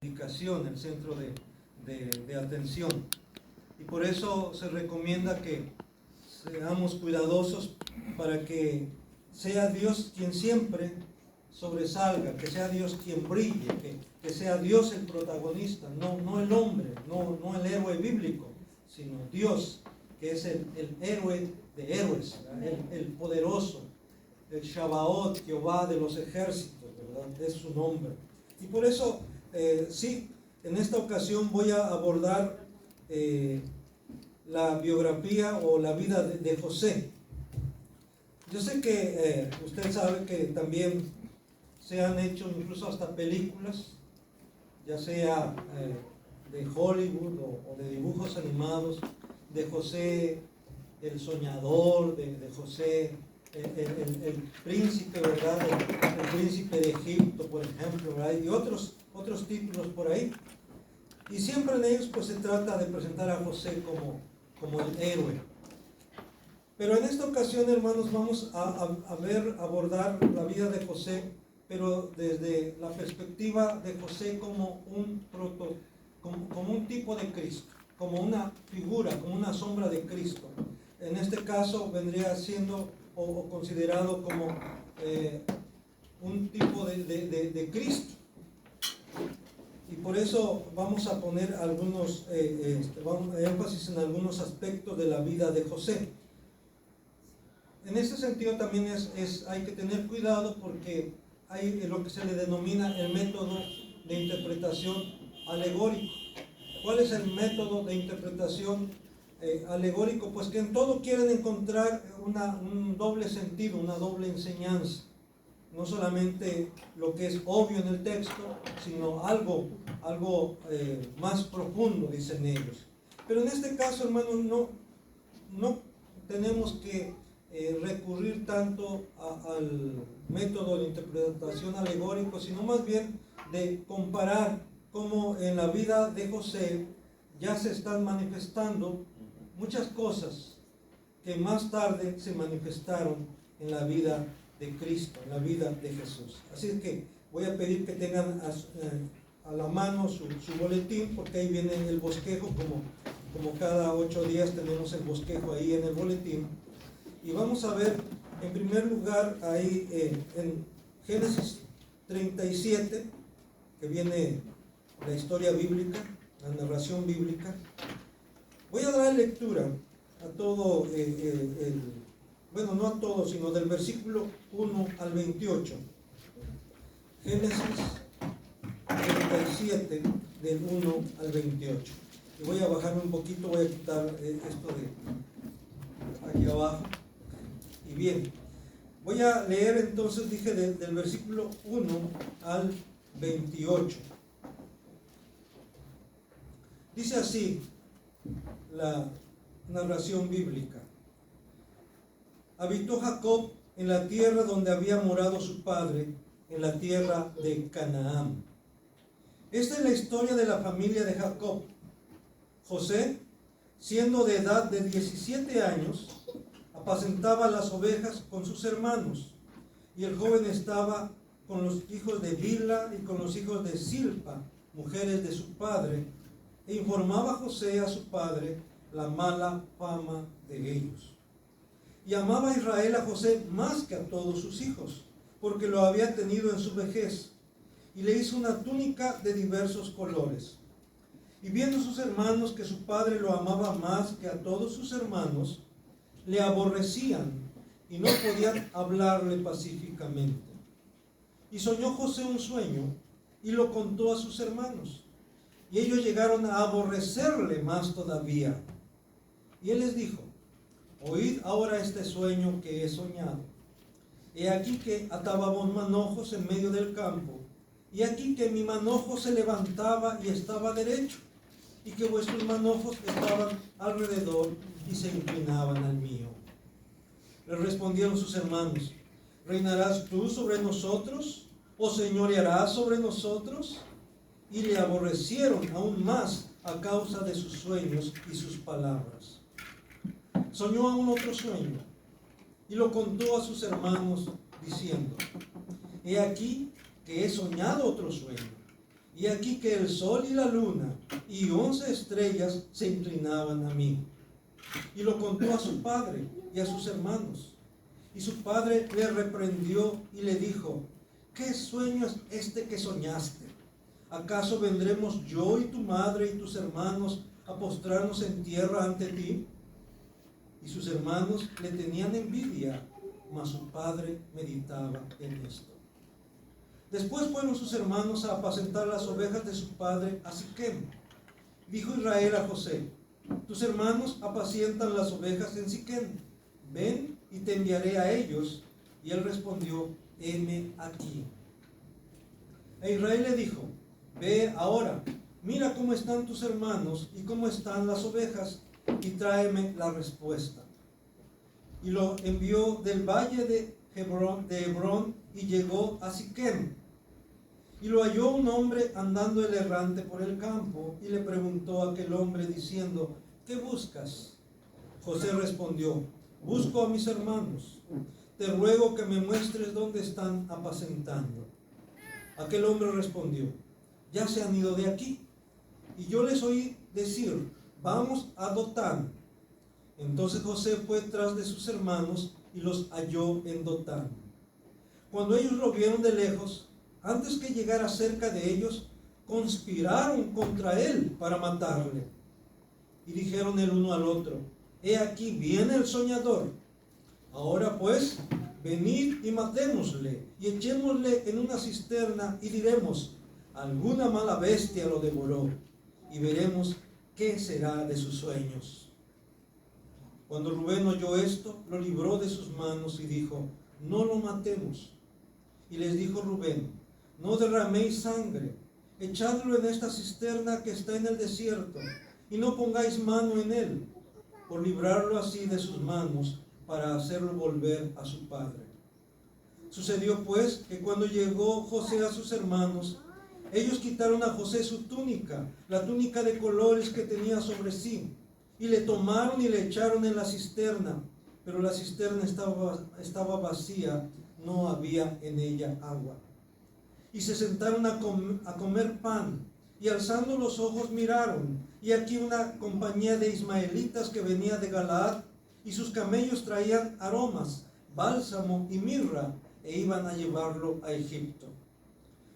dedicación, el centro de atención. Y por eso se recomienda que seamos cuidadosos para que sea Dios quien siempre sobresalga, que sea Dios quien brille, que sea Dios el protagonista, no el hombre, no el héroe bíblico, sino Dios, que es el héroe de héroes, el poderoso, el Shabaoth, Jehová de los ejércitos, ¿verdad? Es su nombre. Y por eso, en esta ocasión voy a abordar la biografía o la vida de José. Yo sé que usted sabe que también se han hecho incluso hasta películas, ya sea de Hollywood o de dibujos animados, de José el soñador, de José el príncipe, ¿verdad? El príncipe de Egipto, por ejemplo, ¿verdad? Y otros títulos por ahí. Y siempre en ellos pues se trata de presentar a José como el héroe. Pero en esta ocasión, hermanos, vamos a abordar la vida de José, pero desde la perspectiva de José como un tipo de Cristo, como una figura, como una sombra de Cristo. En este caso vendría siendo o considerado como un tipo de Cristo. Y por eso vamos a poner énfasis en algunos aspectos de la vida de José. En ese sentido también hay que tener cuidado porque hay lo que se le denomina el método de interpretación alegórico. ¿Cuál es el método de interpretación alegórico? Pues que en todo quieren encontrar un doble sentido, una doble enseñanza. No solamente lo que es obvio en el texto, sino algo más profundo, dicen ellos. Pero en este caso, hermanos, no tenemos que recurrir tanto al método de interpretación alegórico, sino más bien de comparar cómo en la vida de José ya se están manifestando muchas cosas que más tarde se manifestaron en la vida de Cristo, en la vida de Jesús. Así es que voy a pedir que tengan a la mano su boletín, porque ahí viene el bosquejo, como cada 8 días tenemos el bosquejo ahí en el boletín. Y vamos a ver, en primer lugar, ahí en Génesis 37, que viene la historia bíblica, la narración bíblica. Voy a dar lectura a todo bueno, no a todo, sino del versículo 1 al 28. Génesis 37, del 1 al 28. Y voy a bajarme un poquito, voy a quitar esto de aquí abajo. Y bien, voy a leer entonces, dije, del versículo 1 al 28. Dice así la narración bíblica. Habitó Jacob en la tierra donde había morado su padre, en la tierra de Canaán. Esta es la historia de la familia de Jacob. José, siendo de edad de 17 años, apacentaba las ovejas con sus hermanos, y el joven estaba con los hijos de Bilha y con los hijos de Silpa, mujeres de su padre, e informaba José a su padre la mala fama de ellos. Y amaba a Israel a José más que a todos sus hijos, porque lo había tenido en su vejez, y le hizo una túnica de diversos colores. Y viendo sus hermanos que su padre lo amaba más que a todos sus hermanos, le aborrecían y no podían hablarle pacíficamente. Y soñó José un sueño y lo contó a sus hermanos, y ellos llegaron a aborrecerle más todavía. Y él les dijo: oíd ahora este sueño que he soñado. He aquí que atábamos manojos en medio del campo, y aquí que mi manojo se levantaba y estaba derecho, y que vuestros manojos estaban alrededor y se inclinaban al mío. Le respondieron sus hermanos: ¿reinarás tú sobre nosotros, o señorearás sobre nosotros? Y le aborrecieron aún más a causa de sus sueños y sus palabras. Soñó aún otro sueño, y lo contó a sus hermanos, diciendo: he aquí que he soñado otro sueño, y aquí que el sol y la luna y 11 estrellas se inclinaban a mí. Y lo contó a su padre y a sus hermanos. Y su padre le reprendió y le dijo: ¿qué sueño es este que soñaste? ¿Acaso vendremos yo y tu madre y tus hermanos a postrarnos en tierra ante ti? Y sus hermanos le tenían envidia, mas su padre meditaba en esto. Después fueron sus hermanos a apacentar las ovejas de su padre a Siquem. Dijo Israel a José: tus hermanos apacientan las ovejas en Siquem. Ven y te enviaré a ellos. Y él respondió: heme aquí. E Israel le dijo: ve ahora, mira cómo están tus hermanos y cómo están las ovejas, y tráeme la respuesta. Y lo envió del valle de Hebrón y llegó a Siquem. Y lo halló un hombre andando el errante por el campo, y le preguntó a aquel hombre diciendo: ¿qué buscas? José respondió: busco a mis hermanos. Te ruego que me muestres dónde están apacentando. Aquel hombre respondió: ya se han ido de aquí. Y yo les oí decir: vamos a Dotán. Entonces José fue tras de sus hermanos y los halló en Dotán. Cuando ellos lo vieron de lejos, antes que llegara cerca de ellos, conspiraron contra él para matarle. Y dijeron el uno al otro: he aquí viene el soñador. Ahora pues, venid y matémosle, y echémosle en una cisterna, y diremos: alguna mala bestia lo devoró, y veremos qué será de sus sueños. Cuando Rubén oyó esto, lo libró de sus manos y dijo: no lo matemos. Y les dijo Rubén: no derraméis sangre, echadlo en esta cisterna que está en el desierto, y no pongáis mano en él, por librarlo así de sus manos, para hacerlo volver a su padre. Sucedió pues que cuando llegó José a sus hermanos, ellos quitaron a José su túnica, la túnica de colores que tenía sobre sí, y le tomaron y le echaron en la cisterna, pero la cisterna estaba vacía, no había en ella agua. Y se sentaron a comer pan, y alzando los ojos miraron, y aquí una compañía de ismaelitas que venía de Galaad, y sus camellos traían aromas, bálsamo y mirra, e iban a llevarlo a Egipto.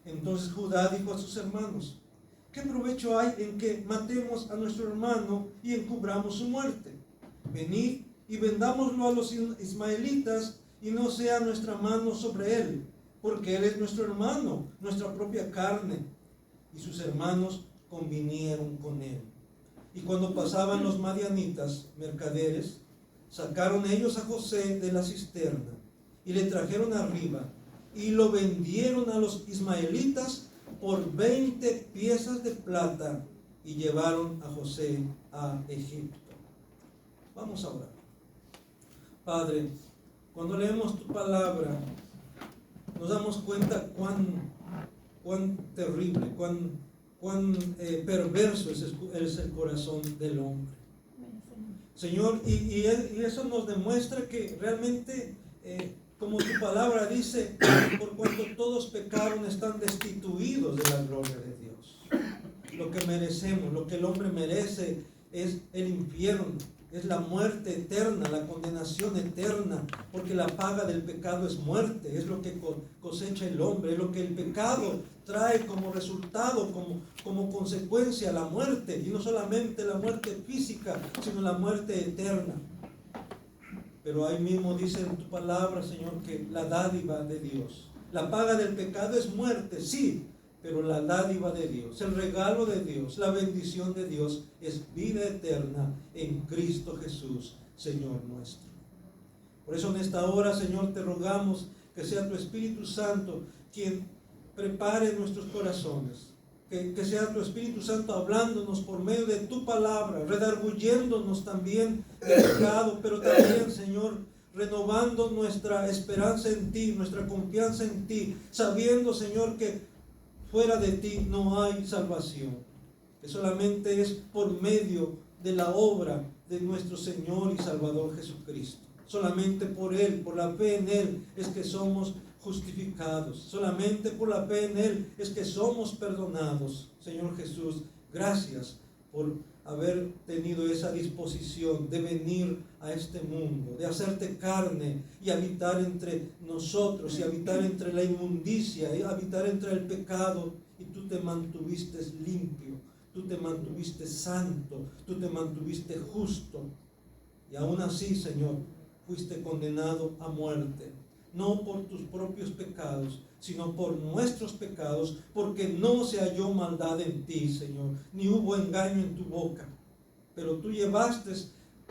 Entonces Judá dijo a sus hermanos: ¿qué provecho hay en que matemos a nuestro hermano y encubramos su muerte? Venid y vendámoslo a los ismaelitas, y no sea nuestra mano sobre él, porque él es nuestro hermano, nuestra propia carne. Y sus hermanos convinieron con él. Y cuando pasaban los madianitas, mercaderes, sacaron ellos a José de la cisterna, y le trajeron arriba, y lo vendieron a los ismaelitas por 20 piezas de plata, y llevaron a José a Egipto. Vamos a orar. Padre, cuando leemos tu palabra, nos damos cuenta cuán terrible, cuán perverso es el corazón del hombre. Señor, y eso nos demuestra que realmente, como tu palabra dice, por cuanto todos pecaron, están destituidos de la gloria de Dios. Lo que merecemos, lo que el hombre merece es el infierno, es la muerte eterna, la condenación eterna, porque la paga del pecado es muerte, es lo que cosecha el hombre, es lo que el pecado trae como resultado, como consecuencia, la muerte, y no solamente la muerte física, sino la muerte eterna. Pero ahí mismo dice en tu palabra, Señor, que la dádiva de Dios, la paga del pecado es muerte, sí, pero la dádiva de Dios, el regalo de Dios, la bendición de Dios es vida eterna en Cristo Jesús, Señor nuestro. Por eso en esta hora, Señor, te rogamos que sea tu Espíritu Santo quien prepare nuestros corazones, que sea tu Espíritu Santo hablándonos por medio de tu palabra, redarguyéndonos también del pecado, pero también, Señor, renovando nuestra esperanza en ti, nuestra confianza en ti, sabiendo, Señor, que fuera de ti no hay salvación, que solamente es por medio de la obra de nuestro Señor y Salvador Jesucristo. Solamente por Él, por la fe en Él, es que somos justificados. Solamente por la fe en Él es que somos perdonados. Señor Jesús, gracias por haber tenido esa disposición de venir a este mundo, de hacerte carne y habitar entre nosotros, y habitar entre la inmundicia, y habitar entre el pecado, y tú te mantuviste limpio, tú te mantuviste santo, tú te mantuviste justo, y aún así, Señor, fuiste condenado a muerte, no por tus propios pecados, sino por nuestros pecados, porque no se halló maldad en ti, Señor, ni hubo engaño en tu boca, pero tú llevaste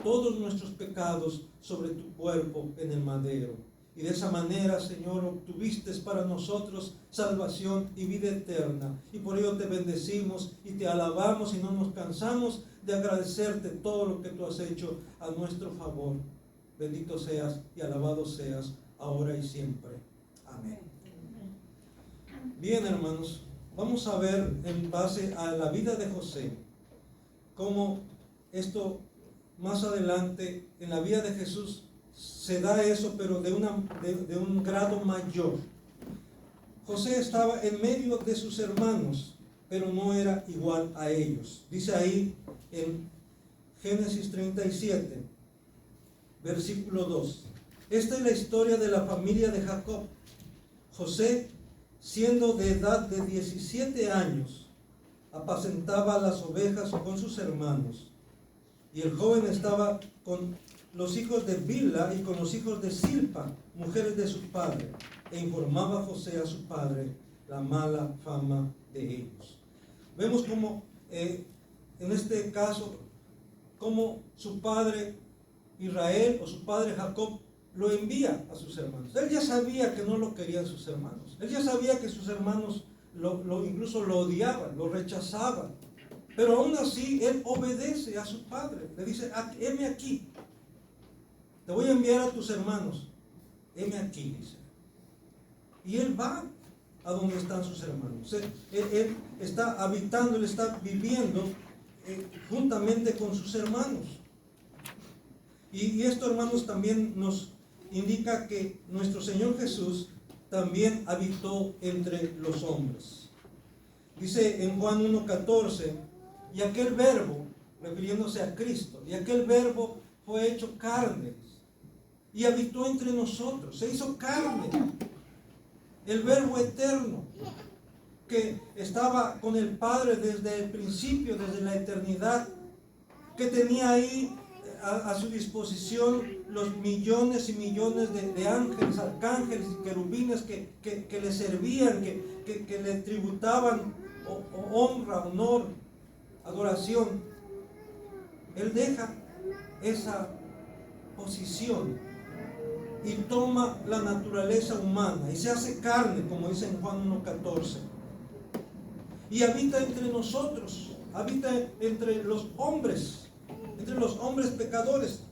todos nuestros pecados sobre tu cuerpo en el madero, y de esa manera, Señor, obtuviste para nosotros salvación y vida eterna, y por ello te bendecimos y te alabamos, y no nos cansamos de agradecerte todo lo que tú has hecho a nuestro favor. Bendito seas y alabado seas ahora y siempre. Amén. Bien, hermanos, vamos a ver en base a la vida de José cómo esto más adelante en la vida de Jesús se da eso, pero de un grado mayor. José estaba en medio de sus hermanos, pero no era igual a ellos. Dice ahí en Génesis 37, versículo 2. Esta es la historia de la familia de Jacob. José, siendo de edad de 17 años, apacentaba las ovejas con sus hermanos. Y el joven estaba con los hijos de Bilha y con los hijos de Silpa, mujeres de su padre, e informaba a José a su padre la mala fama de ellos. Vemos como en este caso, como su padre Israel o su padre Jacob lo envía a sus hermanos. Él ya sabía que no lo querían sus hermanos. Él ya sabía que sus hermanos incluso lo odiaban, lo rechazaban. Pero aún así, él obedece a su padre. Le dice, heme aquí. Te voy a enviar a tus hermanos. Heme aquí, dice. Y él va a donde están sus hermanos. Él está habitando, él está viviendo juntamente con sus hermanos. Y esto, hermanos, también nos indica que nuestro Señor Jesús también habitó entre los hombres. Dice en Juan 1:14, y aquel verbo, refiriéndose a Cristo, y aquel verbo fue hecho carne y habitó entre nosotros, se hizo carne. El verbo eterno que estaba con el Padre desde el principio, desde la eternidad, que tenía ahí a su disposición los millones y millones de ángeles, arcángeles y querubines que le servían, que le tributaban honra, honor, adoración. Él deja esa posición y toma la naturaleza humana y se hace carne, como dice en Juan 1:14, y habita entre nosotros, habita entre los hombres pecadores.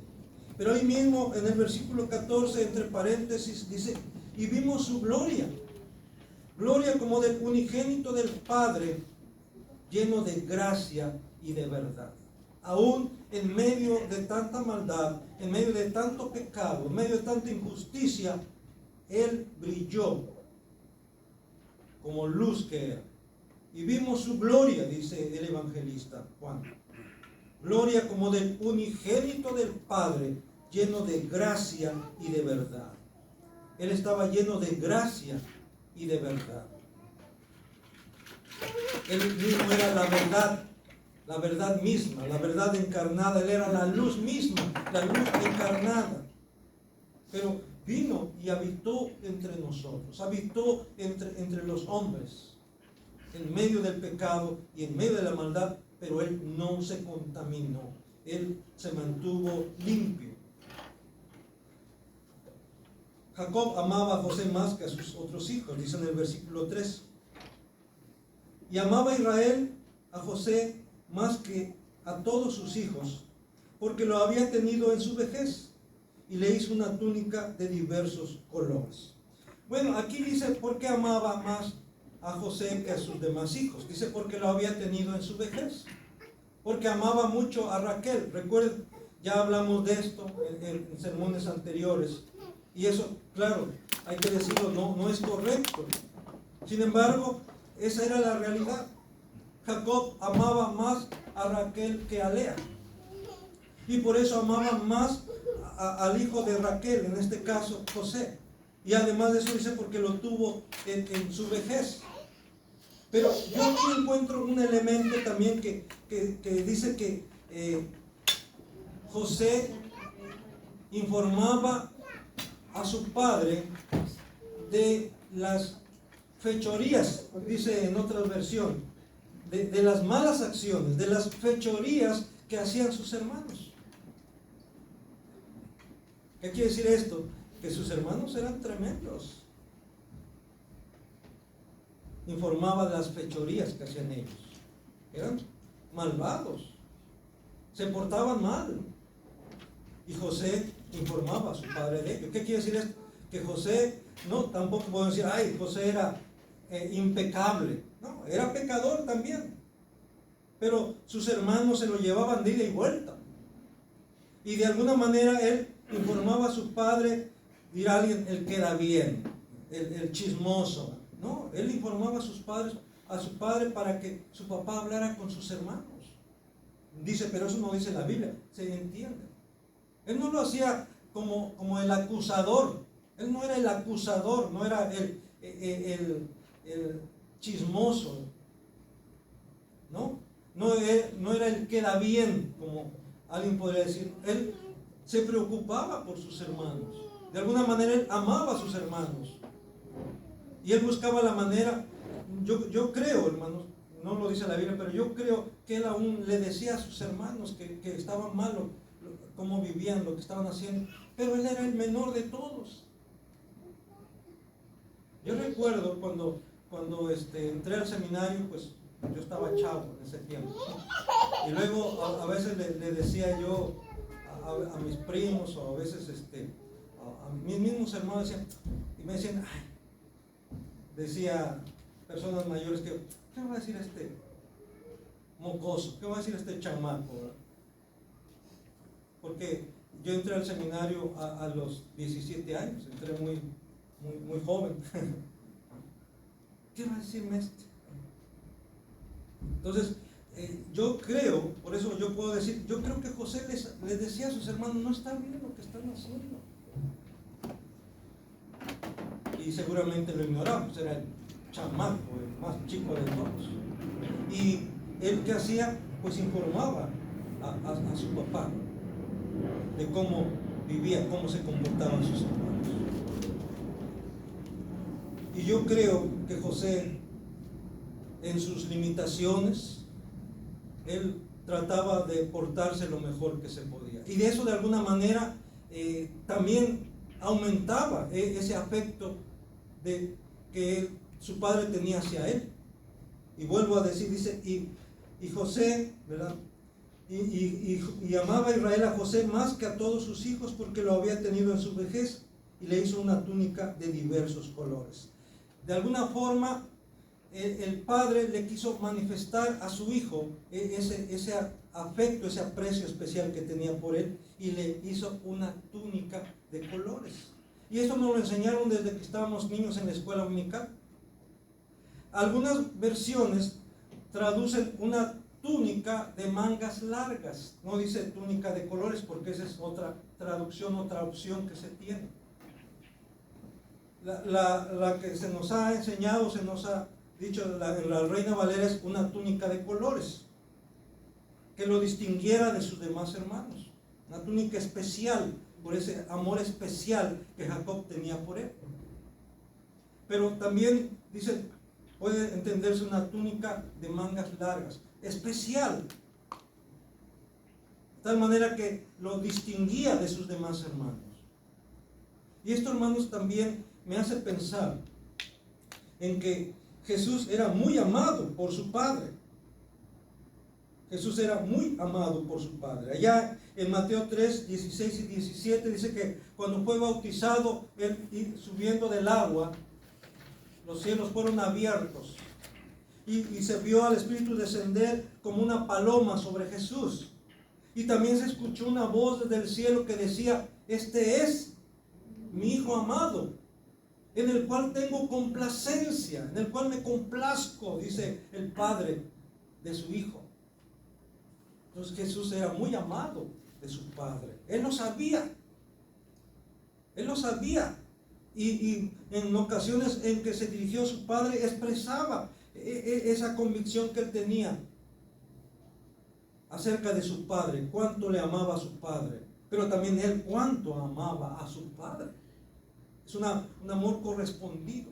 Pero ahí mismo en el versículo 14, entre paréntesis, dice, y vimos su gloria como del unigénito del Padre, lleno de gracia y de verdad. Aún en medio de tanta maldad, en medio de tanto pecado, en medio de tanta injusticia, Él brilló como luz que era. Y vimos su gloria, dice el evangelista Juan. Gloria como del unigénito del Padre, lleno de gracia y de verdad. Él estaba lleno de gracia y de verdad. Él mismo era la verdad misma, la verdad encarnada. Él era la luz misma, la luz encarnada. Pero vino y habitó entre nosotros, habitó entre los hombres, en medio del pecado y en medio de la maldad, pero Él no se contaminó, Él se mantuvo limpio. Jacob amaba a José más que a sus otros hijos, dice en el versículo 3. Y amaba a Israel a José más que a todos sus hijos, porque lo había tenido en su vejez, y le hizo una túnica de diversos colores. Bueno, aquí dice, ¿por qué amaba más a José que a sus demás hijos? Dice, porque lo había tenido en su vejez. Porque amaba mucho a Raquel. Recuerden, ya hablamos de esto en sermones anteriores. Y eso, claro, hay que decirlo, no es correcto. Sin embargo, esa era la realidad. Jacob amaba más a Raquel que a Lea. Y por eso amaba más al hijo de Raquel, en este caso José. Y además de eso dice porque lo tuvo en su vejez. Pero yo aquí encuentro un elemento también que dice que José informaba a su padre de las fechorías, dice en otra versión, de las malas acciones, de las fechorías que hacían sus hermanos. ¿Qué quiere decir esto? Que sus hermanos eran tremendos. Informaba de las fechorías que hacían ellos. Eran malvados. Se portaban mal. Y José informaba a su padre de ellos. ¿Qué quiere decir esto? Que José, no, tampoco podemos decir, ay, José era impecable. No, era pecador también. Pero sus hermanos se lo llevaban de ida y vuelta. Y de alguna manera él informaba a su padre, dirá alguien, el que da bien, el chismoso. No, él informaba a su padre para que su papá hablara con sus hermanos. Dice, pero eso no dice la Biblia, se entiende. Él no lo hacía como el acusador. Él no era el acusador, no era el chismoso. No era el que da bien, como alguien podría decir. Él se preocupaba por sus hermanos. De alguna manera él amaba a sus hermanos. Y él buscaba la manera, yo creo, hermanos, no lo dice la Biblia, pero yo creo que él aún le decía a sus hermanos que estaban malos, cómo vivían, lo que estaban haciendo. Pero él era el menor de todos. Yo recuerdo cuando entré al seminario, pues yo estaba chavo en ese tiempo. Y luego a veces le decía yo a mis primos, o a veces a mis mismos hermanos, y me decían, ay, decía personas mayores, ¿qué va a decir este mocoso? ¿Qué va a decir este chamaco? ¿Verdad? Porque yo entré al seminario a los 17 años, entré muy joven. ¿Qué va a decirme este? Entonces, yo creo, por eso yo puedo decir, yo creo que José les decía a sus hermanos, no está bien lo que están haciendo. Y seguramente lo ignoramos, era el chamaco, el más chico de todos. Y él, ¿qué hacía? Pues informaba a su papá de cómo vivía, cómo se comportaban sus hermanos. Y yo creo que José, en sus limitaciones, él trataba de portarse lo mejor que se podía. Y de eso, de alguna manera, también aumentaba ese afecto que su padre tenía hacia él. Y vuelvo a decir, dice, y José, ¿verdad? Y amaba a Israel a José más que a todos sus hijos, porque lo había tenido en su vejez, y le hizo una túnica de diversos colores. De alguna forma, el padre le quiso manifestar a su hijo ese afecto, ese aprecio especial que tenía por él, y le hizo una túnica de colores. Y eso nos lo enseñaron desde que estábamos niños en la escuela dominical. Algunas versiones traducen una túnica de mangas largas, no dice túnica de colores, porque esa es otra traducción, otra opción que se tiene. La que se nos ha enseñado, se nos ha dicho en la Reina Valera, es una túnica de colores que lo distinguiera de sus demás hermanos, una túnica especial, por ese amor especial que Jacob tenía por él. Pero también dice, puede entenderse una túnica de mangas largas, especial, de tal manera que lo distinguía de sus demás hermanos. Y esto, hermanos, también me hace pensar en que Jesús era muy amado por su Padre. Jesús era muy amado por su Padre. Allá en Mateo 3, 16 y 17 dice que cuando fue bautizado, él subiendo del agua, los cielos fueron abiertos y se vio al Espíritu descender como una paloma sobre Jesús. Y también se escuchó una voz desde el cielo que decía, este es mi hijo amado, en el cual tengo complacencia, en el cual me complazco, dice el padre de su hijo. Entonces Jesús era muy amado de su padre. Él lo sabía. Él lo sabía. Y en ocasiones en que se dirigió a su padre, expresaba esa convicción que él tenía acerca de su padre, cuánto le amaba a su padre, pero también él cuánto amaba a su padre. Es un amor correspondido.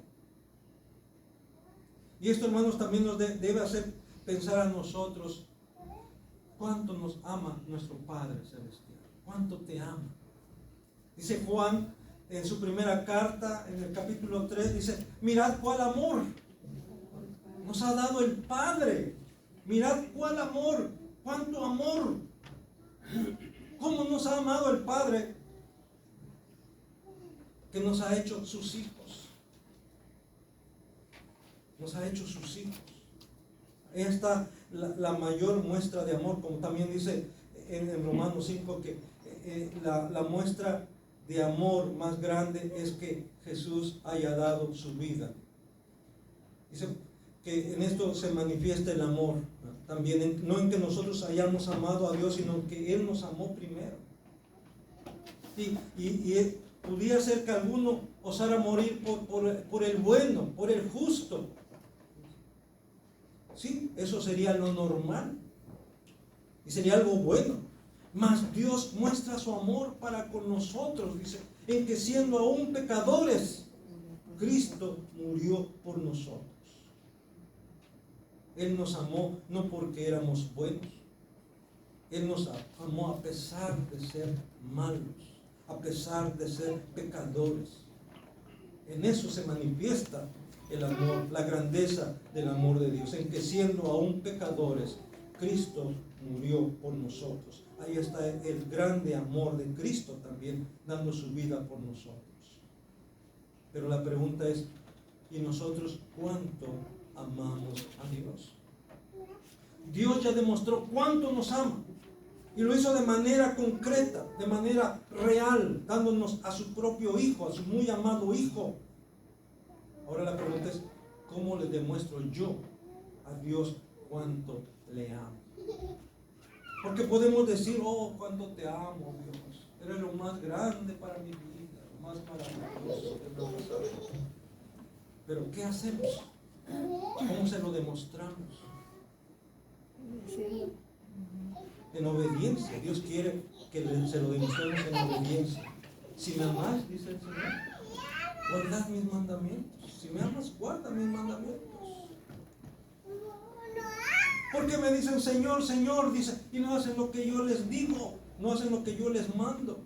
Y esto, hermanos, también nos debe hacer pensar a nosotros cuánto nos ama nuestro Padre Celestial, cuánto te ama. Dice Juan en su primera carta, en el capítulo 3, dice, mirad cuál amor nos ha dado el Padre. Mirad cuál amor, cuánto amor. Cómo nos ha amado el Padre, que nos ha hecho sus hijos. Nos ha hecho sus hijos. Esta la mayor muestra de amor, como también dice en Romanos 5, que la muestra de amor más grande es que Jesús haya dado su vida. Dice que en esto se manifiesta el amor, también no en que nosotros hayamos amado a Dios, sino que Él nos amó primero. Y pudiera ser que alguno osara morir por el bueno, por el justo. Sí, eso sería lo normal y sería algo bueno. Mas Dios muestra su amor para con nosotros, dice, en que siendo aún pecadores, Cristo murió por nosotros. Él nos amó no porque éramos buenos, Él nos amó a pesar de ser malos, a pesar de ser pecadores. En eso se manifiesta el amor, la grandeza del amor de Dios, en que siendo aún pecadores, Cristo murió por nosotros. Ahí está el grande amor de Cristo también, dando su vida por nosotros. Pero la pregunta es, ¿y nosotros cuánto amamos a Dios? Dios ya demostró cuánto nos ama, y lo hizo de manera concreta, de manera real, dándonos a su propio Hijo, a su muy amado Hijo. Ahora la pregunta es, ¿cómo le demuestro yo a Dios cuánto le amo? Porque podemos decir, oh, cuánto te amo, Dios. Eres lo más grande para mi vida, lo más maravilloso que me ha pasado. Pero ¿qué hacemos? ¿Cómo se lo demostramos? En obediencia. Dios quiere que se lo demostremos en obediencia. Si me amas, dice el Señor, guardad mis mandamientos. Si me amas, guarda mis mandamientos. Porque me dicen, Señor, Señor, dice, y no hacen lo que yo les digo, no hacen lo que yo les mando.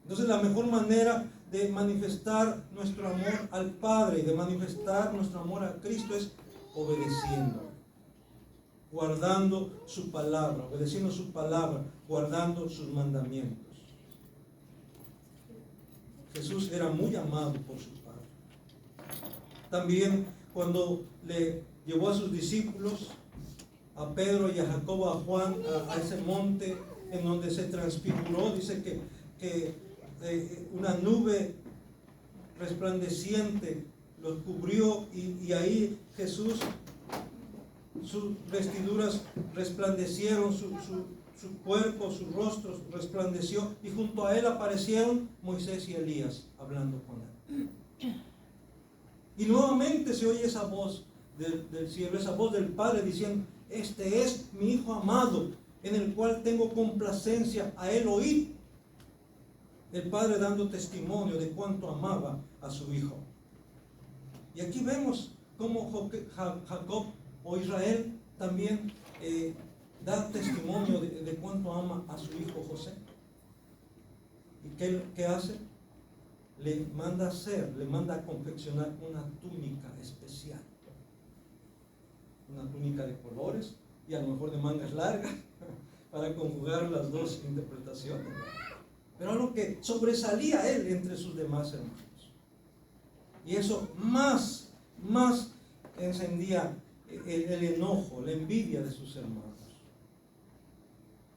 Entonces la mejor manera de manifestar nuestro amor al Padre y de manifestar nuestro amor a Cristo es obedeciendo, guardando su palabra, obedeciendo su palabra, guardando sus mandamientos. Jesús era muy amado por su Padre. También cuando le llevó a sus discípulos, a Pedro y a Jacobo, a Juan, a ese monte en donde se transfiguró, dice que una nube resplandeciente los cubrió y ahí Jesús, sus vestiduras resplandecieron, su cuerpo, su rostro resplandeció, y junto a él aparecieron Moisés y Elías hablando con él. Y nuevamente se oye esa voz del cielo, esa voz del Padre diciendo, este es mi Hijo amado, en el cual tengo complacencia, a él oíd. El Padre dando testimonio de cuánto amaba a su Hijo. Y aquí vemos cómo Jacob o Israel también da testimonio de cuánto ama a su hijo José. ¿Y qué hace? Le manda a confeccionar una túnica especial. Una túnica de colores y a lo mejor de mangas largas para conjugar las dos interpretaciones. Pero algo que sobresalía a él entre sus demás hermanos. Y eso más encendía el enojo, la envidia de sus hermanos.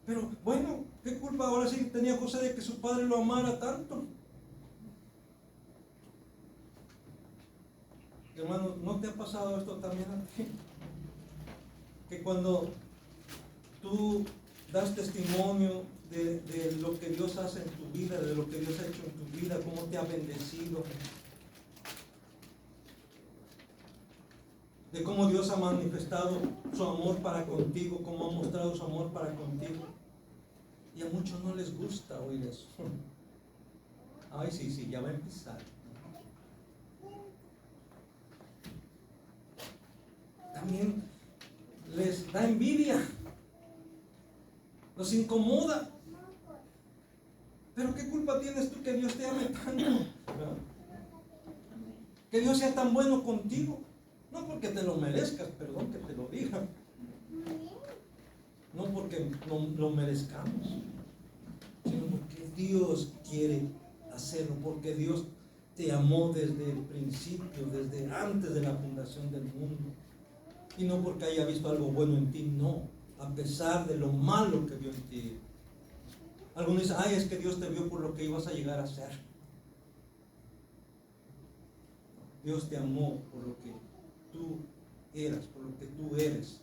Pero bueno, ¿qué culpa ahora sí tenía José de que su padre lo amara tanto? Hermano, ¿no te ha pasado esto también a ti? Que cuando tú das testimonio de lo que Dios hace en tu vida, de lo que Dios ha hecho en tu vida, cómo te ha bendecido, de cómo Dios ha manifestado su amor para contigo, cómo ha mostrado su amor para contigo. Y a muchos no les gusta oír eso. Ay, sí, ya va a empezar. También les da envidia, los incomoda. Pero ¿qué culpa tienes tú que Dios te ame tanto? ¿Verdad? Que Dios sea tan bueno contigo. No porque te lo merezcas, perdón que te lo diga. No porque lo merezcamos, sino porque Dios quiere hacerlo, porque Dios te amó desde el principio, desde antes de la fundación del mundo. Y no porque haya visto algo bueno en ti, no, a pesar de lo malo que vio en ti. Algunos dicen, ay, es que Dios te vio por lo que ibas a llegar a ser. Dios te amó por lo que tú eras, por lo que tú eres.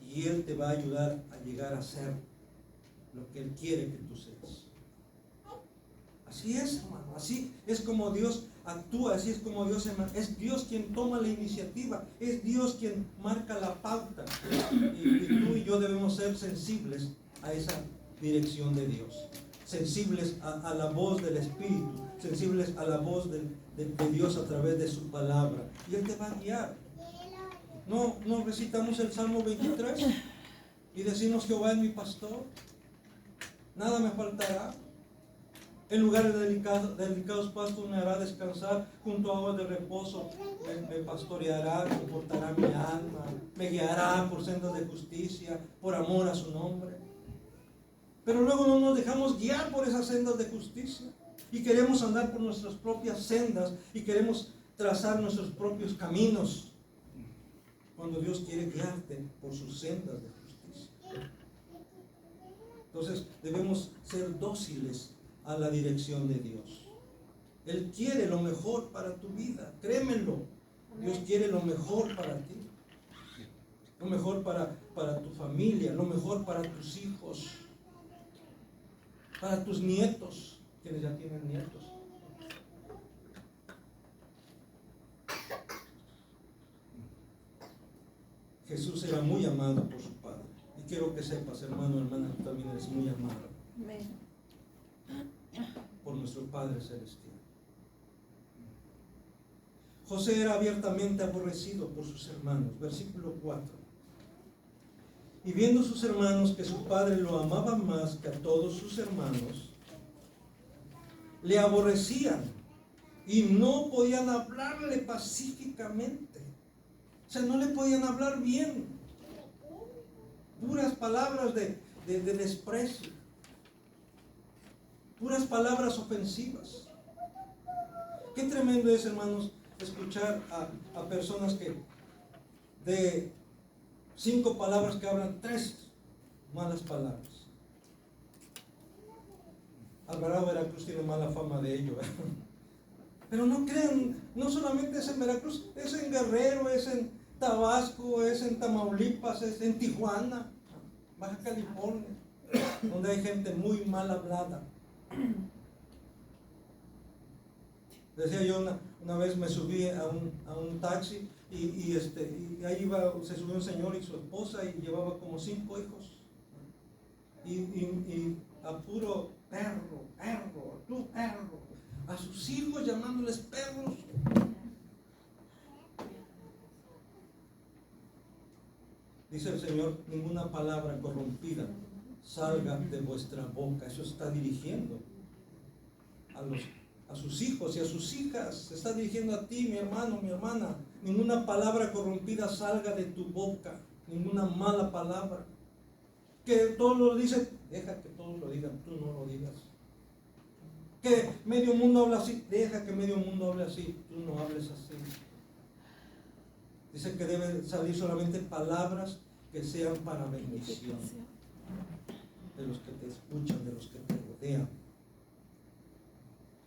Y Él te va a ayudar a llegar a ser lo que Él quiere que tú seas. Así es, hermano, así es como Dios actúa, así es como Dios, es Dios quien toma la iniciativa, es Dios quien marca la pauta. Y tú y yo debemos ser sensibles a esa dirección de Dios, sensibles a la voz del Espíritu, sensibles a la voz de Dios a través de su palabra. Y Él te va a guiar. No recitamos el Salmo 23 y decimos: Jehová es mi pastor, nada me faltará. En lugares delicados pastos me hará descansar, junto a aguas de reposo me pastoreará, confortará mi alma, me guiará por sendas de justicia, por amor a su nombre. Pero luego no nos dejamos guiar por esas sendas de justicia y queremos andar por nuestras propias sendas y queremos trazar nuestros propios caminos, cuando Dios quiere guiarte por sus sendas de justicia. Entonces debemos ser dóciles a la dirección de Dios. Él quiere lo mejor para tu vida, créemelo. Dios quiere lo mejor para ti, lo mejor para tu familia, lo mejor para tus hijos, para tus nietos, quienes ya tienen nietos. Jesús era muy amado por su Padre. Y quiero que sepas, hermano, hermana, tú también eres muy amado por nuestro Padre Celestial. José era abiertamente aborrecido por sus hermanos. Versículo 4. Y viendo sus hermanos que su padre lo amaba más que a todos sus hermanos, le aborrecían y no podían hablarle pacíficamente. O sea, no le podían hablar bien. Puras palabras de desprecio. Puras palabras ofensivas. Qué tremendo es, hermanos, escuchar a personas que de 5 palabras que hablan 3 malas palabras. Alvarado, Veracruz tiene mala fama de ello. Pero no crean, no solamente es en Veracruz, es en Guerrero, es en Tabasco, es en Tamaulipas, es en Tijuana, Baja California, donde hay gente muy mal hablada. Decía yo, una vez me subí a un taxi y ahí se subió un señor y su esposa y llevaba como 5 hijos. Y a puro perro, tu perro, a sus hijos llamándoles perros. Dice el Señor: ninguna palabra corrompida salga de vuestra boca. Eso está dirigiendo a sus hijos y a sus hijas. Se está dirigiendo a ti, mi hermano, mi hermana. Ninguna palabra corrompida salga de tu boca. Ninguna mala palabra. Que todos lo dicen, deja que todos lo digan, tú no lo digas. Que medio mundo habla así, deja que medio mundo hable así, tú no hables así. Dice que deben salir solamente palabras que sean para bendición de los que te escuchan, de los que te rodean.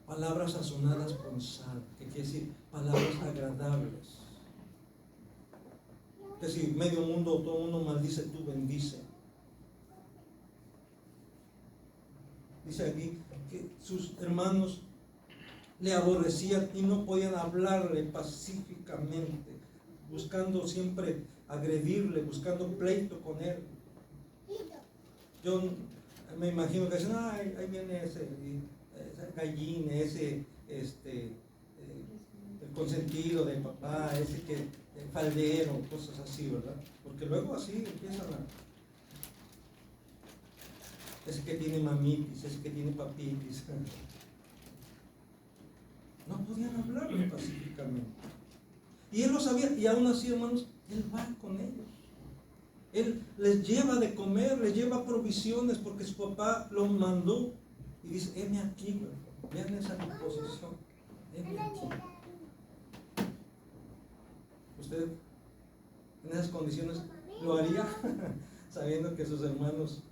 palabras sazonadas con sal, que quiere decir palabras agradables. Que si medio mundo o todo el mundo maldice, tú bendice. Dice aquí que sus hermanos le aborrecían y no podían hablarle pacíficamente, buscando siempre agredirle, buscando pleito con él. Yo me imagino que dicen, ahí viene ese gallín, ese el consentido de papá, ese que faldero, cosas así, ¿verdad? Porque luego así empiezan ese que tiene mamitis, ese que tiene papitis. No podían hablarle pacíficamente. Y él lo sabía, y aún así, hermanos, él va con ellos. Él les lleva de comer, les lleva provisiones, porque su papá los mandó. Y dice, heme aquí, vean esa disposición, heme aquí. ¿Usted en esas condiciones lo haría? Sabiendo que sus hermanos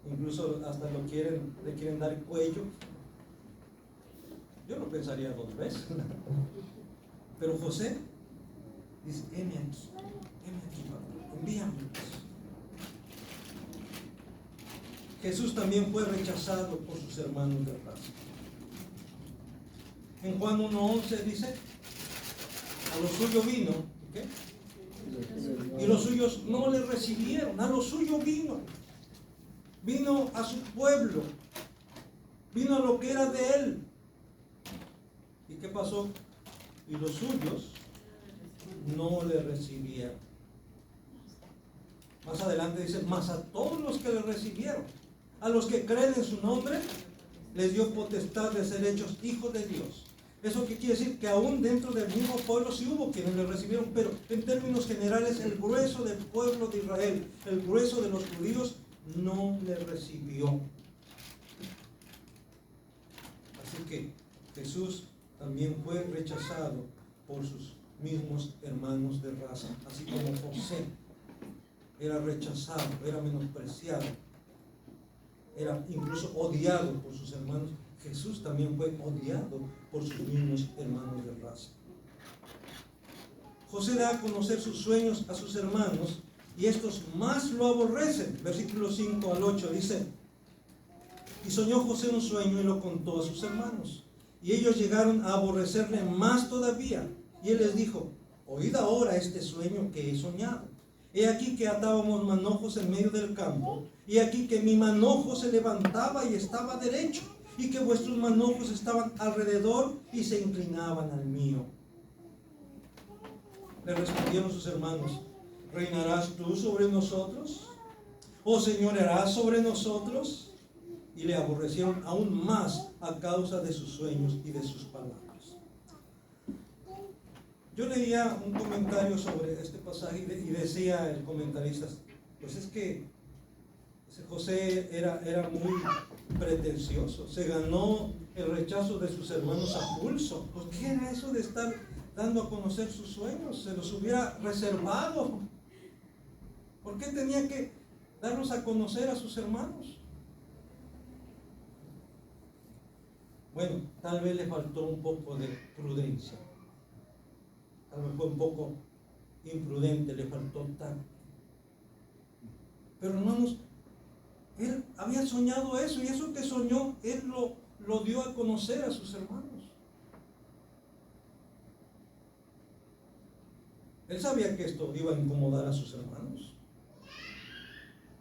incluso hasta le quieren dar cuello. Yo lo pensaría 2 veces. Pero José dice, heme aquí, papá, envíame. Jesús también fue rechazado por sus hermanos de raza. En Juan 1:11 dice, a lo suyo vino, ¿qué? Y los suyos no le recibieron, a lo suyo vino a su pueblo, vino a lo que era de él. ¿Y qué pasó? Y los suyos no le recibieron. Más adelante dice, mas a todos los que le recibieron, a los que creen en su nombre, les dio potestad de ser hechos hijos de Dios. ¿Eso qué quiere decir? Que aún dentro del mismo pueblo sí hubo quienes le recibieron, pero en términos generales el grueso del pueblo de Israel, el grueso de los judíos, no le recibió. Así que Jesús también fue rechazado por sus mismos hermanos de raza, así como José era rechazado, era menospreciado, era incluso odiado por sus hermanos. Jesús también fue odiado por sus mismos hermanos de raza. José da a conocer sus sueños a sus hermanos y estos más lo aborrecen. Versículos 5 al 8 dice, y soñó José un sueño y lo contó a sus hermanos. Y ellos llegaron a aborrecerle más todavía. Y él les dijo, oíd ahora este sueño que he soñado. He aquí que atábamos manojos en medio del campo. Y aquí que mi manojo se levantaba y estaba derecho. Y que vuestros manojos estaban alrededor y se inclinaban al mío. Le respondieron sus hermanos, ¿reinarás tú sobre nosotros? ¿O señorearás sobre nosotros? Y le aborrecieron aún más a causa de sus sueños y de sus palabras. Yo leía un comentario sobre este pasaje y decía el comentarista, pues es que José era muy pretencioso, se ganó el rechazo de sus hermanos a pulso. Pues ¿qué era eso de estar dando a conocer sus sueños? Se los hubiera reservado. ¿Por qué tenía que darlos a conocer a sus hermanos? Bueno, tal vez le faltó un poco de prudencia. Tal vez fue un poco imprudente, le faltó tacto. Pero hermanos, él había soñado eso, y eso que soñó, él lo dio a conocer a sus hermanos. Él sabía que esto iba a incomodar a sus hermanos,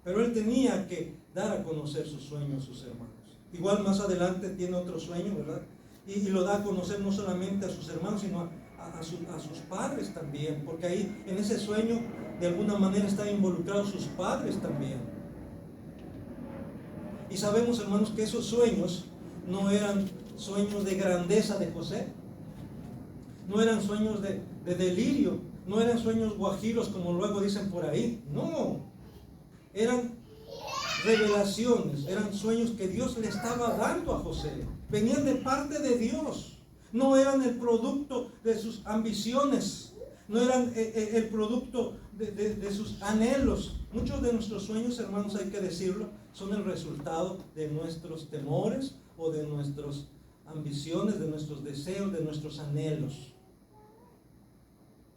pero él tenía que dar a conocer sus sueños a sus hermanos. Igual más adelante tiene otro sueño, ¿verdad? Y lo da a conocer no solamente a sus hermanos, sino a sus padres también, porque ahí en ese sueño de alguna manera están involucrados sus padres también. Y sabemos, hermanos, que esos sueños no eran sueños de grandeza de José, no eran sueños de delirio, no eran sueños guajiros como luego dicen por ahí, no, eran revelaciones, eran sueños que Dios le estaba dando a José, venían de parte de Dios, no eran el producto de sus ambiciones, no eran el producto de sus anhelos. Muchos de nuestros sueños, hermanos, hay que decirlo, son el resultado de nuestros temores o de nuestros ambiciones, de nuestros deseos, de nuestros anhelos.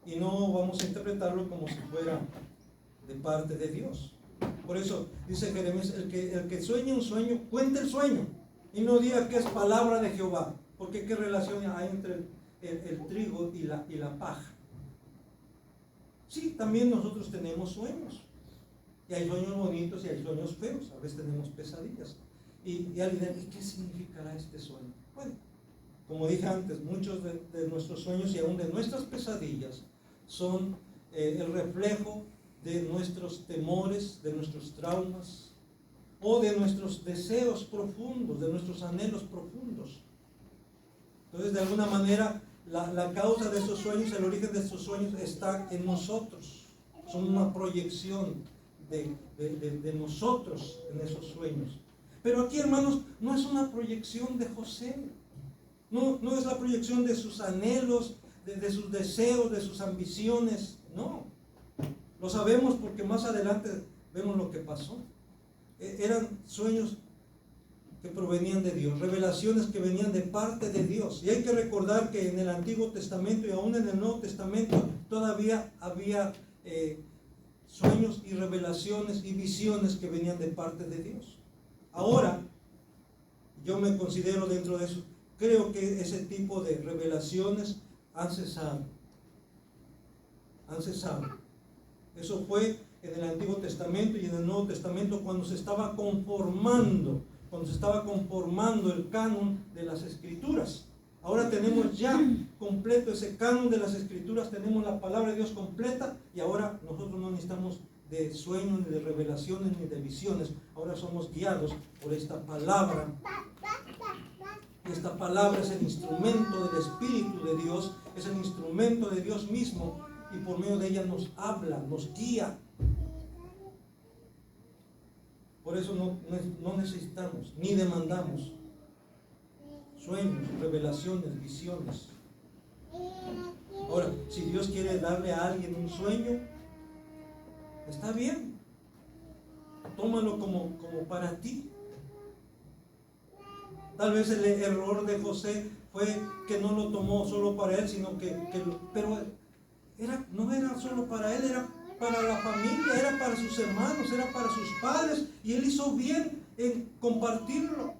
Y no vamos a interpretarlo como si fuera de parte de Dios. Por eso dice Jeremías, el que sueña un sueño, cuente el sueño. Y no diga que es palabra de Jehová. Porque qué relación hay entre el trigo y la paja. Sí, también nosotros tenemos sueños. Y hay sueños bonitos y hay sueños feos. A veces tenemos pesadillas. Y alguien dice, ¿y qué significará este sueño? Bueno, como dije antes, muchos de nuestros sueños y aún de nuestras pesadillas son el reflejo de nuestros temores, de nuestros traumas o de nuestros deseos profundos, de nuestros anhelos profundos. Entonces, de alguna manera, la causa de esos sueños, el origen de esos sueños está en nosotros. Son una proyección de nosotros en esos sueños. Pero aquí, hermanos, no es una proyección de José. No es la proyección de sus anhelos, de sus deseos, de sus ambiciones. No. Lo sabemos porque más adelante vemos lo que pasó. Eran sueños que provenían de Dios, revelaciones que venían de parte de Dios. Y hay que recordar que en el Antiguo Testamento y aún en el Nuevo Testamento todavía había sueños y revelaciones y visiones que venían de parte de Dios. Ahora, yo me considero dentro de eso, creo que ese tipo de revelaciones han cesado. Han cesado. Eso fue en el Antiguo Testamento y en el Nuevo Testamento cuando se estaba conformando el canon de las Escrituras. Ahora tenemos ya completo ese canon de las Escrituras, tenemos la palabra de Dios completa y ahora nosotros no necesitamos de sueños, ni de revelaciones, ni de visiones. Ahora somos guiados por esta palabra. Esta palabra es el instrumento del Espíritu de Dios, es el instrumento de Dios mismo y por medio de ella nos habla, nos guía. Por eso no necesitamos ni demandamos sueños, revelaciones, visiones. Ahora, si Dios quiere darle a alguien un sueño, está bien. Tómalo como para ti. Tal vez el error de José fue que no lo tomó solo para él, sino pero no era solo para él, era para la familia, era para sus hermanos, era para sus padres, y él hizo bien en compartirlo.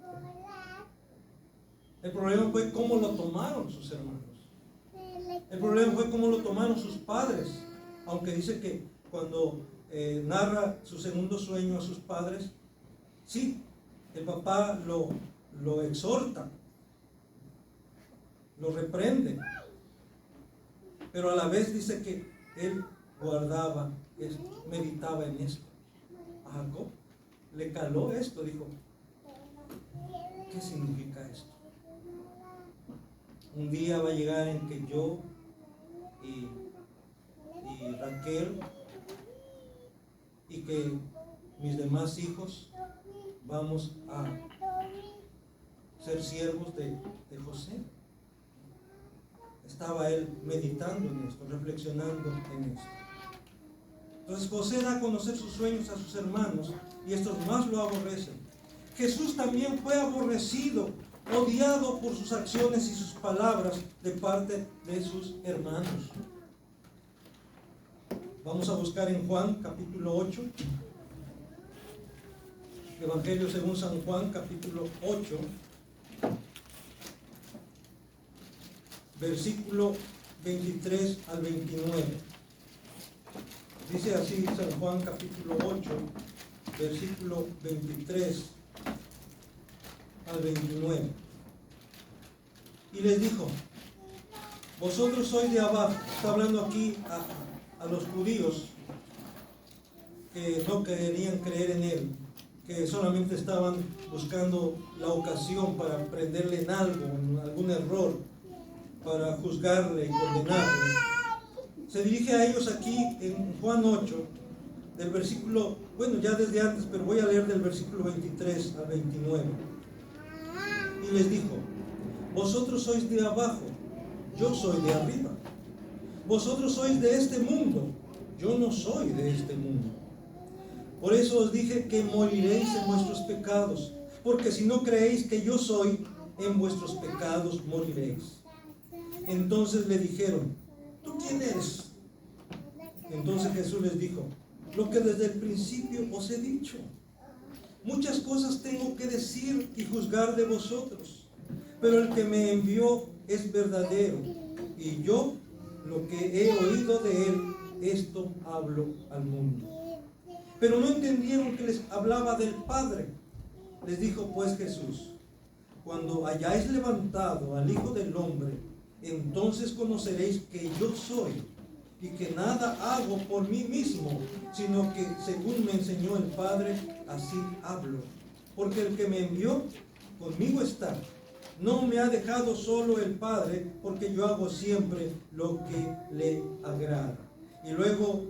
El problema fue cómo lo tomaron sus hermanos. El problema fue cómo lo tomaron sus padres. Aunque dice que cuando narra su segundo sueño a sus padres, sí, el papá lo exhorta, lo reprende, pero a la vez dice que él guardaba esto, meditaba en esto. A Jacob le caló esto, dijo, ¿qué significa esto? Un día va a llegar en que yo y Raquel y que mis demás hijos vamos a ser siervos de José. Estaba él meditando en esto, reflexionando en esto. Entonces José da a conocer sus sueños a sus hermanos y estos más lo aborrecen. Jesús también fue aborrecido, odiado por sus acciones y sus palabras de parte de sus hermanos. Vamos a buscar en Juan capítulo 8. Evangelio según San Juan capítulo 8. Versículo 23 al 29. Dice así San Juan capítulo 8, versículo 23 al 29. Y les dijo, vosotros sois de abajo. Está hablando aquí a los judíos que no querían creer en él, que solamente estaban buscando la ocasión para prenderle en algo, en algún error, para juzgarle y condenarle. Se dirige a ellos aquí en Juan 8, del versículo, bueno, ya desde antes, pero voy a leer del versículo 23 al 29. Y les dijo, vosotros sois de abajo, yo soy de arriba. Vosotros sois de este mundo, yo no soy de este mundo. Por eso os dije que moriréis en vuestros pecados, porque si no creéis que yo soy, en vuestros pecados moriréis. Entonces le dijeron: ¿tú quién eres? Entonces Jesús les dijo: lo que desde el principio os he dicho. Muchas cosas tengo que decir y juzgar de vosotros, pero el que me envió es verdadero, y yo lo que he oído de él, esto hablo al mundo. Pero no entendieron que les hablaba del Padre. Les dijo pues Jesús: cuando hayáis levantado al Hijo del Hombre, entonces conoceréis que yo soy, y que nada hago por mí mismo, sino que según me enseñó el Padre, así hablo. Porque el que me envió conmigo está. No me ha dejado solo el Padre, porque yo hago siempre lo que le agrada. Y luego,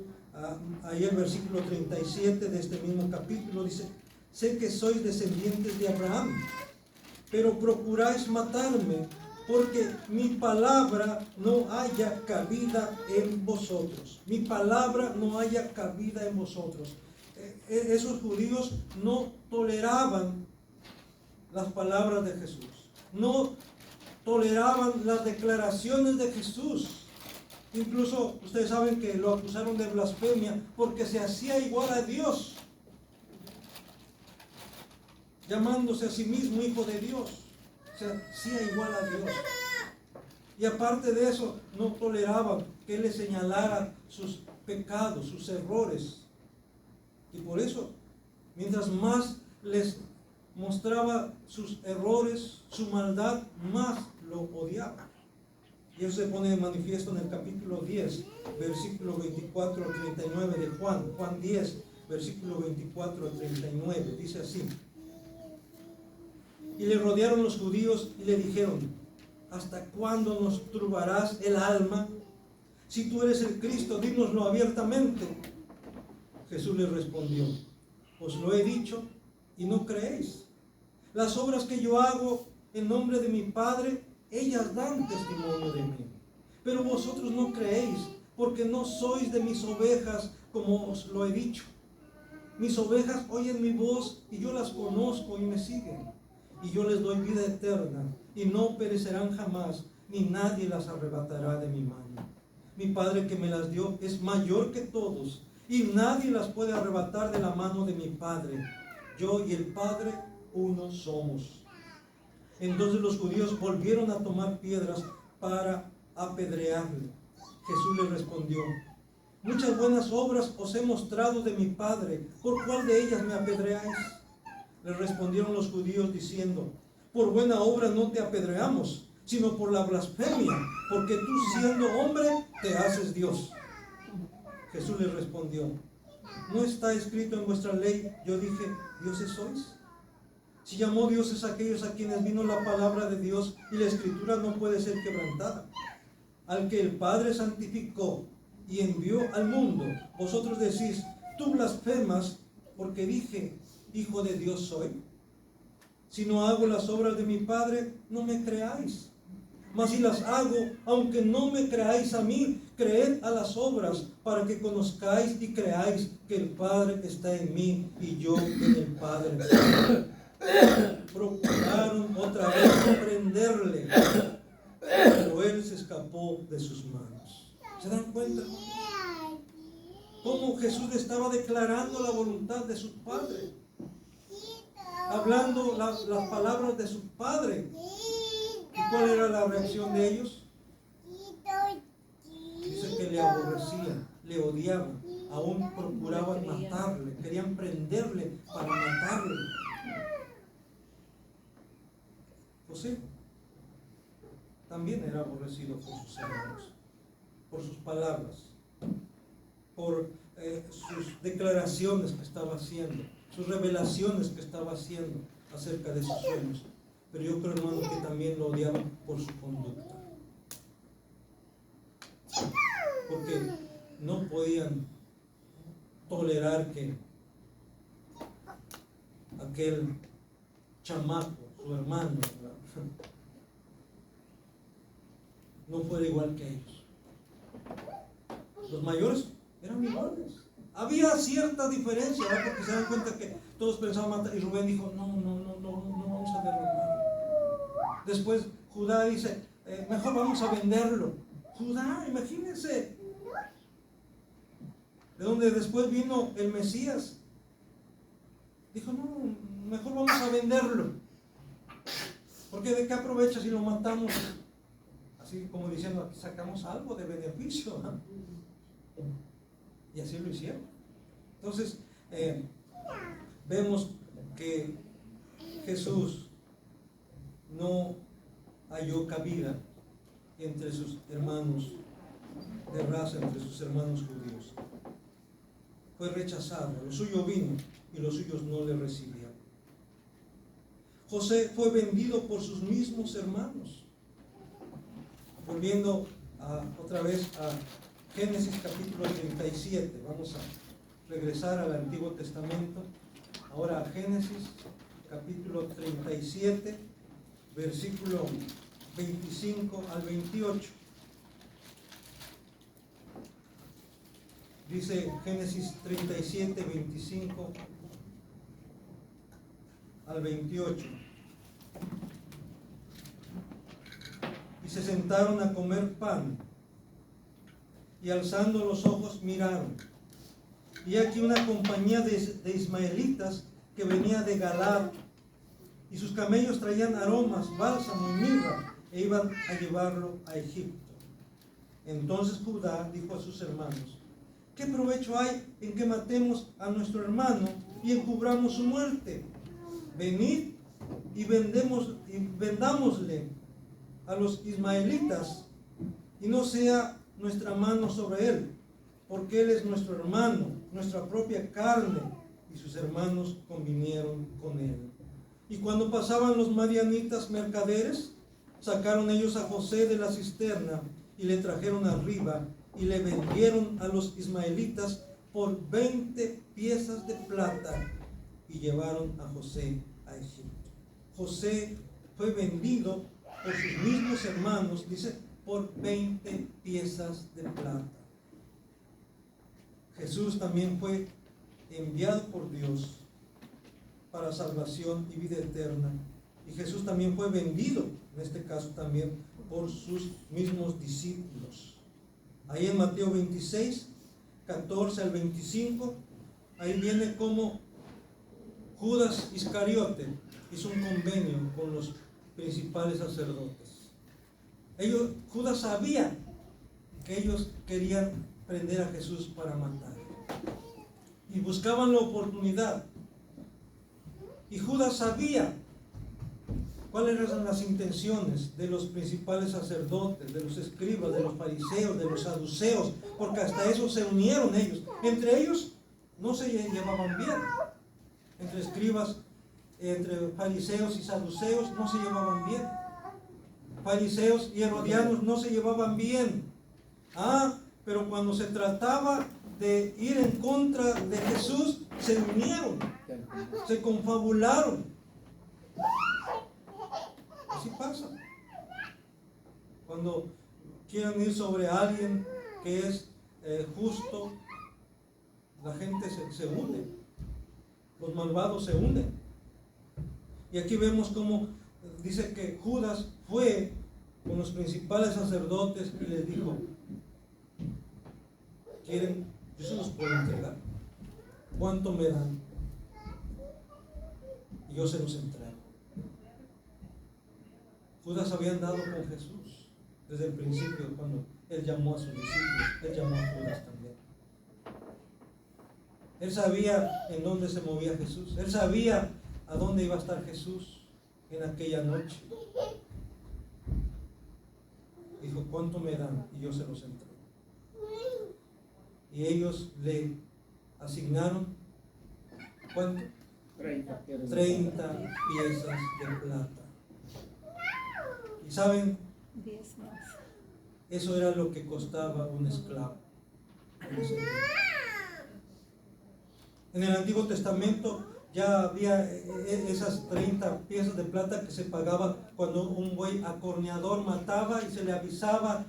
ahí el versículo 37 de este mismo capítulo dice: sé que sois descendientes de Abraham, pero procuráis matarme, porque mi palabra no haya cabida en vosotros. Mi palabra no haya cabida en vosotros. Esos judíos no toleraban las palabras de Jesús. No toleraban las declaraciones de Jesús. Incluso ustedes saben que lo acusaron de blasfemia porque se hacía igual a Dios, llamándose a sí mismo hijo de Dios. Se hacía igual a Dios. Y aparte de eso, no toleraban que Él les señalara sus pecados, sus errores. Y por eso, mientras más les mostraba sus errores, su maldad, más lo odiaban. Y eso se pone de manifiesto en el capítulo 10, versículo 24 al 39 de Juan. Juan 10, versículo 24 al 39. Dice así: y le rodearon los judíos y le dijeron: ¿hasta cuándo nos turbarás el alma? Si tú eres el Cristo, dínoslo abiertamente. Jesús les respondió: os lo he dicho y no creéis. Las obras que yo hago en nombre de mi Padre, ellas dan testimonio de mí. Pero vosotros no creéis, porque no sois de mis ovejas, como os lo he dicho. Mis ovejas oyen mi voz y yo las conozco y me siguen. Y yo les doy vida eterna, y no perecerán jamás, ni nadie las arrebatará de mi mano. Mi Padre que me las dio es mayor que todos, y nadie las puede arrebatar de la mano de mi Padre. Yo y el Padre uno somos. Entonces los judíos volvieron a tomar piedras para apedrearle. Jesús les respondió: muchas buenas obras os he mostrado de mi Padre, ¿por cuál de ellas me apedreáis? Le respondieron los judíos diciendo: por buena obra no te apedreamos, sino por la blasfemia, porque tú siendo hombre te haces Dios. Jesús les respondió: ¿no está escrito en vuestra ley, yo dije, dioses sois? Si llamó dioses a aquellos a quienes vino la palabra de Dios, y la escritura no puede ser quebrantada. Al que el Padre santificó y envió al mundo, vosotros decís: tú blasfemas, porque dije, hijo de Dios soy. Si no hago las obras de mi Padre, no me creáis. Mas si las hago, aunque no me creáis a mí, creed a las obras, para que conozcáis y creáis que el Padre está en mí y yo en el Padre. Procuraron otra vez prenderle, pero él se escapó de sus manos. ¿Se dan cuenta? Cómo Jesús estaba declarando la voluntad de su Padre, hablando las palabras de su Padre. ¿Y cuál era la reacción de ellos? Dice que le aborrecían, le odiaban, aún procuraban matarle, querían prenderle para matarle. José también era aborrecido por sus hermanos, por sus palabras, por sus declaraciones que estaba haciendo, sus revelaciones que estaba haciendo acerca de sus sueños. Pero yo creo, hermano, que también lo odiaban por su conducta, porque no podían tolerar que aquel chamaco, su hermano, no fuera igual que ellos. Los mayores eran iguales. Había cierta diferencia, ¿verdad? Porque se dan cuenta que todos pensaban matar, y Rubén dijo: no vamos a derramar. Después Judá dice, mejor vamos a venderlo. Judá, imagínense, de donde después vino el Mesías. Dijo, no, mejor vamos a venderlo. Porque ¿de qué aprovecha si lo matamos? Así como diciendo, aquí sacamos algo de beneficio, ¿no? Y así lo hicieron. Entonces, vemos que Jesús no halló cabida entre sus hermanos de raza, entre sus hermanos judíos. Fue rechazado, lo suyo vino y los suyos no le recibieron. José fue vendido por sus mismos hermanos. Volviendo otra vez a Génesis capítulo 37, vamos a regresar al Antiguo Testamento, ahora a Génesis capítulo 37, versículo 25 al 28. Dice Génesis 37, 25 al 28. Y se sentaron a comer pan, y alzando los ojos miraron, y aquí una compañía de ismaelitas que venía de Galaad, y sus camellos traían aromas, bálsamo y mirra, e iban a llevarlo a Egipto. Entonces Judá dijo a sus hermanos, ¿qué provecho hay en que matemos a nuestro hermano y encubramos su muerte? Venid y vendámosle a los ismaelitas, y no sea nuestra mano sobre él, porque él es nuestro hermano, nuestra propia carne. Y sus hermanos convinieron con él. Y cuando pasaban los madianitas mercaderes, sacaron ellos a José de la cisterna y le trajeron arriba y le vendieron a los ismaelitas por 20 piezas de plata y llevaron a José a Egipto. José fue vendido por sus mismos hermanos, dice, por 20 piezas de plata. Jesús también fue enviado por Dios para salvación y vida eterna. Y Jesús también fue vendido, en este caso también, por sus mismos discípulos. Ahí en Mateo 26, 14 al 25, ahí viene como Judas Iscariote hizo un convenio con los principales sacerdotes. Judas sabía que ellos querían prender a Jesús para matar. Y buscaban la oportunidad. Y Judas sabía cuáles eran las intenciones de los principales sacerdotes, de los escribas, de los fariseos, de los saduceos, porque hasta eso se unieron ellos. Entre ellos no se llevaban bien. Entre escribas, entre fariseos y saduceos no se llevaban bien. Fariseos y herodianos no se llevaban bien. Pero cuando se trataba de ir en contra de Jesús, se unieron, se confabularon. Así pasa. Cuando quieren ir sobre alguien que es justo, la gente se une. Los malvados se unen. Y aquí vemos cómo dice que Judas fue con los principales sacerdotes y les dijo, ¿quieren? Yo se los puedo entregar. ¿Cuánto me dan? Y yo se los entrego. Judas había andado con Jesús desde el principio, cuando él llamó a sus discípulos, él llamó a Judas también. Él sabía en dónde se movía Jesús, él sabía a dónde iba a estar Jesús en aquella noche. Dijo, ¿cuánto me dan? Y yo se los entrego. Y ellos le asignaron, ¿cuánto? 30 piezas de plata. ¿Y saben? 10 más. Eso era lo que costaba un esclavo. En el Antiguo Testamento ya había esas 30 piezas de plata que se pagaban cuando un buey acorneador mataba y se le avisaba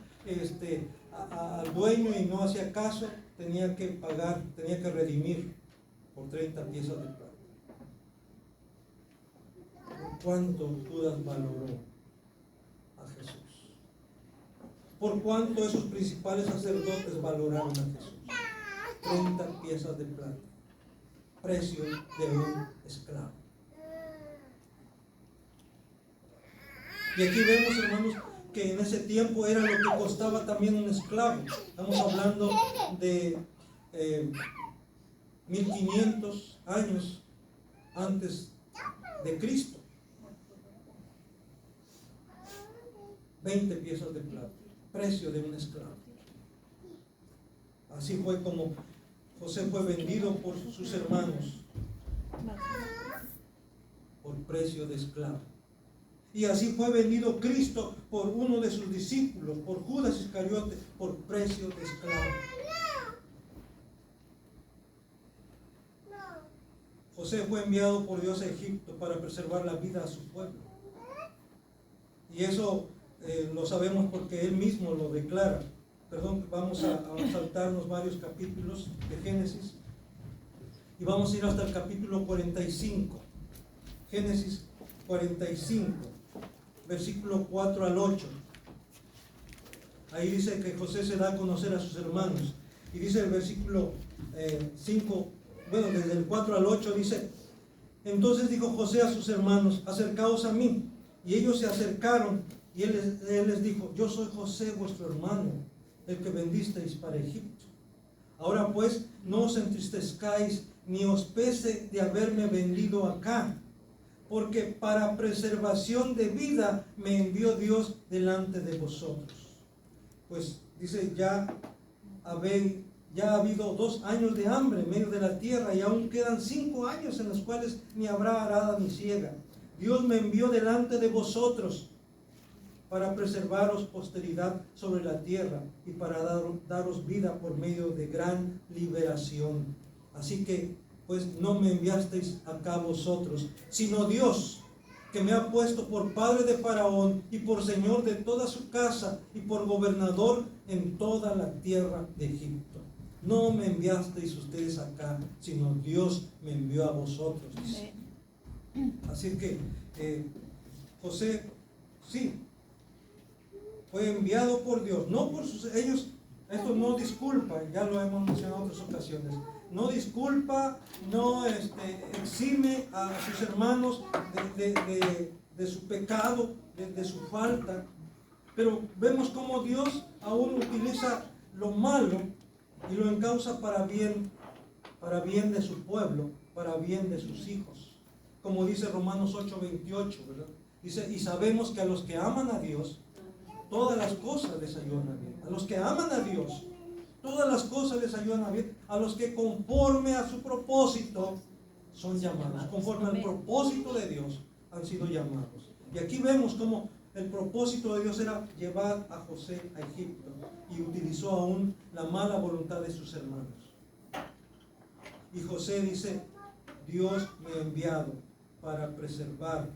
al dueño y no hacía caso, tenía que pagar, tenía que redimir por 30 piezas de plata. ¿Cuánto Judas valoró por cuanto esos principales sacerdotes valoraron a Jesús. 30 piezas de plata, precio de un esclavo. Y aquí vemos, hermanos, que en ese tiempo era lo que costaba también un esclavo. Estamos hablando de 1500 años antes de Cristo. 20 piezas de plata, precio de un esclavo. Así fue como José fue vendido por sus hermanos por precio de esclavo. Y así fue vendido Cristo por uno de sus discípulos, por Judas Iscariote, por precio de esclavo. José fue enviado por Dios a Egipto para preservar la vida a su pueblo. Y eso lo sabemos porque él mismo lo declara. Perdón, vamos a saltarnos varios capítulos de Génesis y vamos a ir hasta el capítulo 45. Génesis 45, versículo 4 al 8. Ahí dice que José se da a conocer a sus hermanos. Y dice el versículo 5, bueno, desde el 4 al 8 dice: entonces dijo José a sus hermanos: acercaos a mí. Y ellos se acercaron y él les dijo: yo soy José vuestro hermano, el que vendisteis para Egipto. Ahora pues, no os entristezcáis ni os pese de haberme vendido acá, porque para preservación de vida me envió Dios delante de vosotros. Pues dice, ya ha habido 2 años de hambre en medio de la tierra, y aún quedan 5 años en los cuales ni habrá arada ni siega. Dios me envió delante de vosotros para preservaros posteridad sobre la tierra y para daros vida por medio de gran liberación. Así que, pues, no me enviasteis acá vosotros, sino Dios, que me ha puesto por padre de Faraón y por señor de toda su casa y por gobernador en toda la tierra de Egipto. No me enviasteis ustedes acá, sino Dios me envió a vosotros. Dice. Así que José, sí, fue enviado por Dios, no por ellos. Esto no disculpa, ya lo hemos mencionado en otras ocasiones. No disculpa, no exime a sus hermanos de su pecado, de su falta. Pero vemos cómo Dios aún utiliza lo malo y lo encausa para bien de su pueblo, para bien de sus hijos. Como dice Romanos 8:28, ¿verdad? Dice, y sabemos que a los que aman a Dios, todas las cosas les ayudan a bien. A los que aman a Dios, todas las cosas les ayudan a bien. A los que conforme a su propósito son llamados. Conforme al propósito de Dios han sido llamados. Y aquí vemos cómo el propósito de Dios era llevar a José a Egipto, y utilizó aún la mala voluntad de sus hermanos. Y José dice, Dios me ha enviado para preservar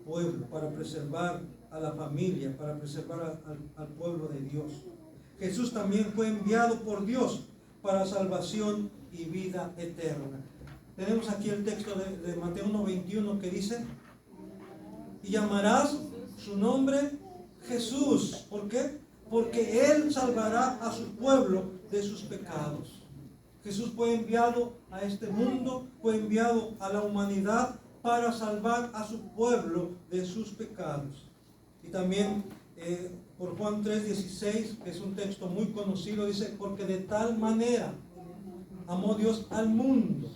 pueblo, para preservar a la familia, para preservar al pueblo de Dios. Jesús también fue enviado por Dios para salvación y vida eterna. Tenemos aquí el texto de Mateo 1:21 que dice, y llamarás su nombre Jesús. ¿Por qué? Porque Él salvará a su pueblo de sus pecados. Jesús fue enviado a este mundo, fue enviado a la humanidad para salvar a su pueblo de sus pecados. Y también por Juan 3:16, que es un texto muy conocido, dice, porque de tal manera amó Dios al mundo,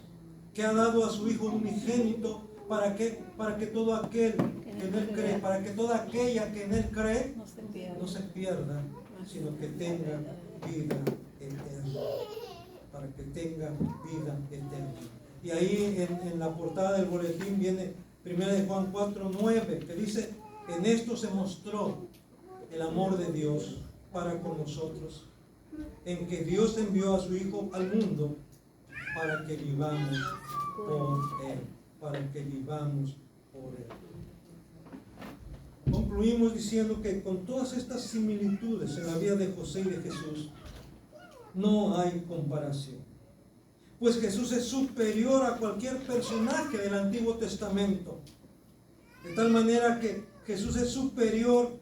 que ha dado a su Hijo unigénito, para que todo aquel que en Él cree, para que toda aquella que en Él cree no se pierda, sino que tenga vida eterna. Para que tenga vida eterna. Y ahí en la portada del boletín viene 1 Juan 4:9, que dice, en esto se mostró el amor de Dios para con nosotros, en que Dios envió a su Hijo al mundo para que vivamos por Él, para que vivamos por Él. Concluimos diciendo que con todas estas similitudes en la vida de José y de Jesús, no hay comparación. Pues Jesús es superior a cualquier personaje del Antiguo Testamento. De tal manera que Jesús es superior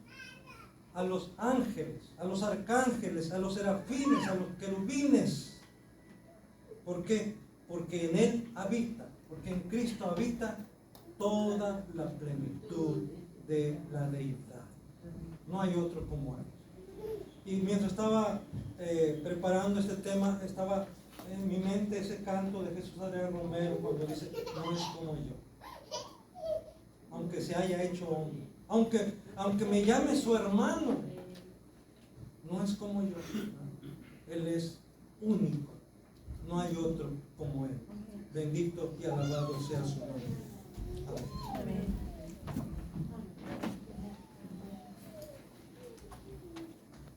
a los ángeles, a los arcángeles, a los serafines, a los querubines. ¿Por qué? Porque en Él habita, porque en Cristo habita toda la plenitud de la deidad. No hay otro como Él. Y mientras estaba preparando este tema, estaba en mi mente ese canto de Jesús Adrián Romero cuando dice, no es como yo, aunque se haya hecho hombre, aunque me llame su hermano, no es como yo. Él es único, no hay otro como Él. Bendito y alabado sea su nombre. Amén.